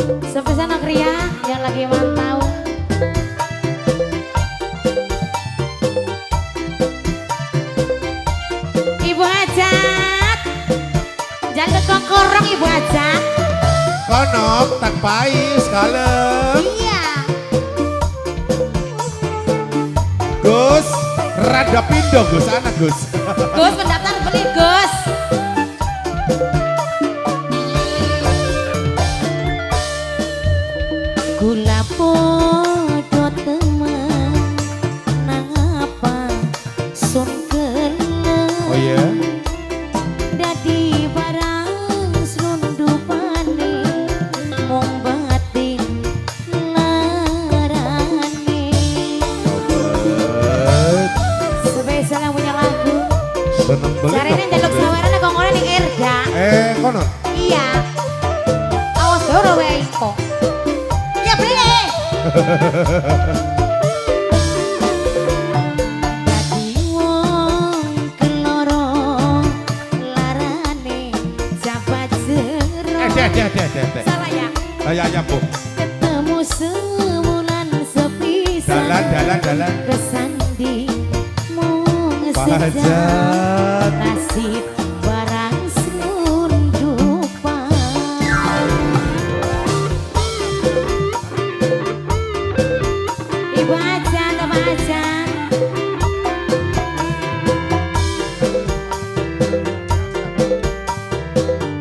Spesial Nagria yang lagi mantau. Ibu Hajat, jangan kekorong Ibu Hajat. Konok tak pais kalem. Iya. Gus, rada pindo Gus, anak Gus. Gus pendaftar beli Gus. Gula podo temen napa sun kelem. Oh iya? Dadi barang selundupane mung batin larane. Sobat, Spesial yang punya lagu. seneng beli. Sarene njaluk sawaran kok ngono ning Erda. Konon. Iya. Awas doro wae kok. Ya beli. Dadi wong keloro larane jabat jero. Deh. Salah ya. Ya, Bu. Ketemu sebulan sepisan. Dalan. Kesandi mung Pajat. sejak nasib barang selundupan. Ibu Ajan, Bapak Ajan.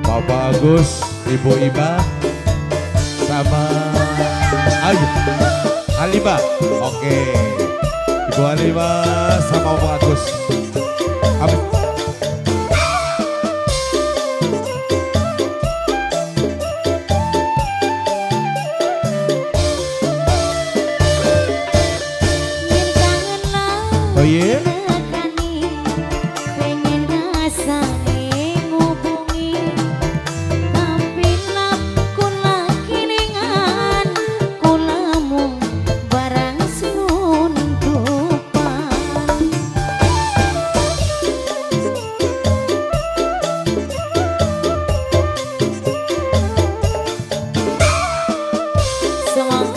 Bapak Agus, Ibu Iba, sama Ayo Halimah. Oke, Ibu Halimah sama Bapak Agus. Amin. Yen kangen Oh iya? nekani, pengen rasane ngubungi, tapi lap kula kiningan, kula mung barang selundupan.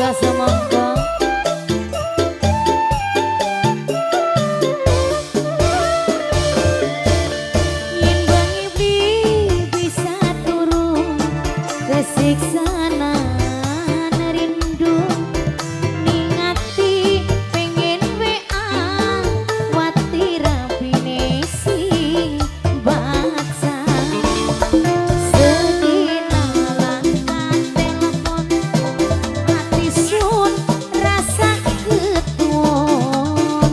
Semangka. Yen bengi bisa turun kesiksanan rindu, ningati pengen WA wati rapine sing baca. Sedina langkah telepon hati sun rasa ketuon.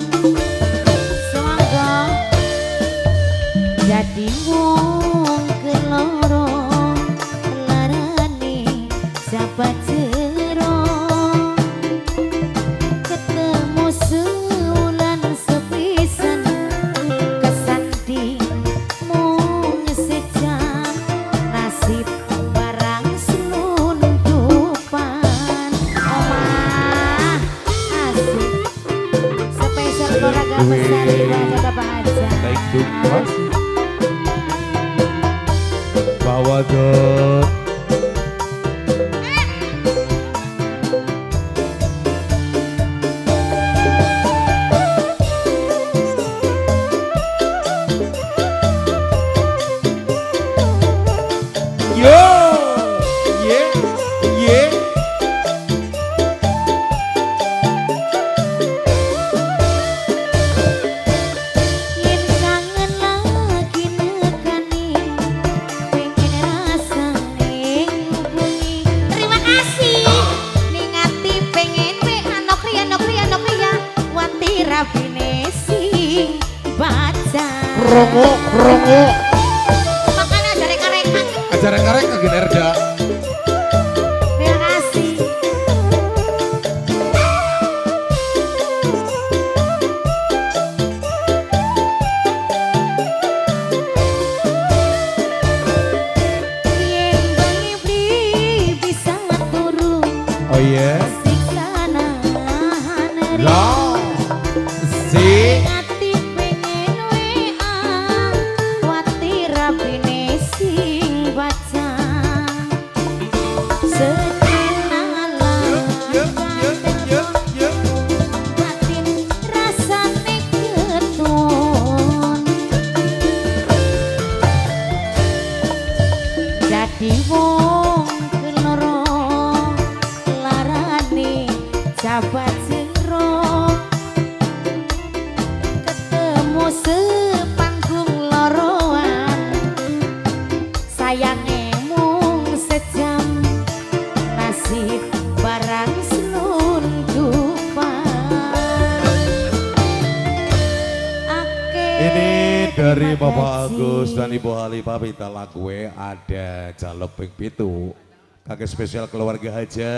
Semangka jadi wong keloro larane sabat jero. Ketemu sebulan sepisan kesanding mung sejam nasib barang selundupan. Omah asik spesial keluarga besar ibadah Bapak Aja. Baik, terima kasih. Bawa dong. Yo, yeah. Yen kangen lagi nekani, pengen rasane ngubungi. Terima kasih. Ningati pengen WA Nokria, wati rapine sing baca. Promo. Makanya aja reka-reka. Acara karek ke Generda. Terima kasih. Yen bengi bisa turun Oh iya? siksanan Lah, si ati pengen WA wati rapine sing baca. Sedih dadi wong keloro larane jabat jero ketemu sepanggung loroan sayange mung sejam nasib barang selundupan. Ini dari Bapak Agus dan Ibu Ali Papita lagu ada jaluk ping pitu. Kakek spesial keluarga aja.